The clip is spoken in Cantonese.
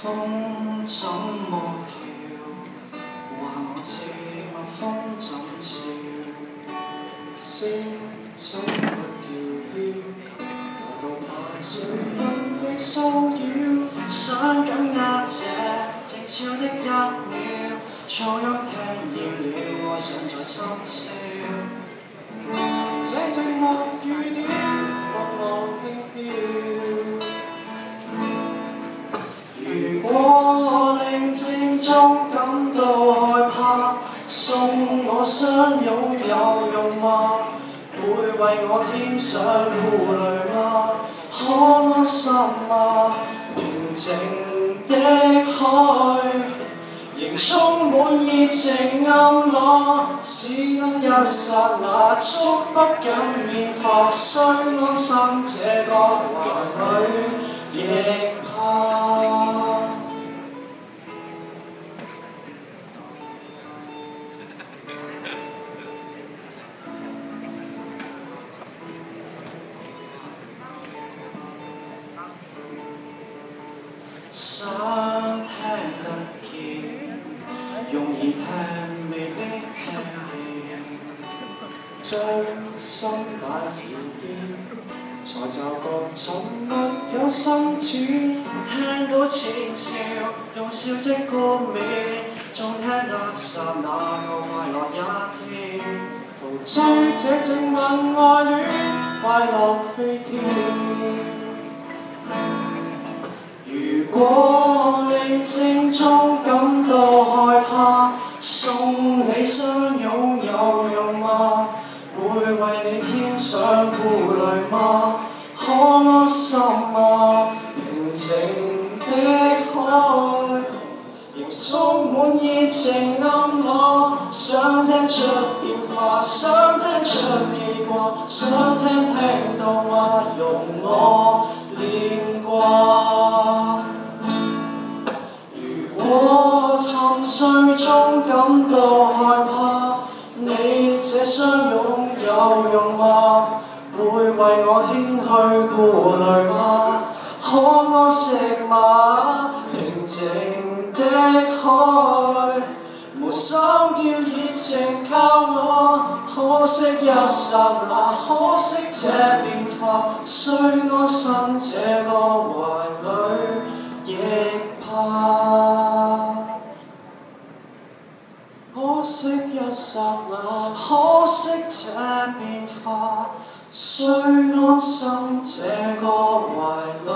風怎麼翹，話我知蜜蜂怎笑，星怎不叫囂，難道怕誰人被騷擾？想緊握這靜悄的一秒，噪音聽厭了，愛上在深宵。這寂寞雨點，落落輕飄。如果寧靜中感到害怕，送我相擁有用嗎？會為我添上顧慮嗎？可安心嗎？平靜的海仍充滿熱情暗落，只因一剎那觸不緊變化，雖安心這個懷裡亦怕。想聽得見，容易聽未必聽見，將心擺一邊，才察覺沉默有深淺。聽到淺笑，用笑跡冠冕，仲聽得剎那夠快樂一天。陶醉這靜默愛戀，快樂飛天。如果寧靜中感到害怕，送你相擁有用嗎？會為你添上顧慮嗎？可安心嗎？平靜的海仍充滿熱情暗落，想聽出變化，想聽出記掛，想聽到嗎？容我念掛。我沉睡中感到害怕，你這相擁有用嗎？會為我添去顧慮嗎？可安息嗎？平靜的海無心叫熱情靠我，可惜一剎那，可惜這變化，雖安身這個懷裡亦怕。可惜一剎那，可惜這變化，雖安心這個懷裡。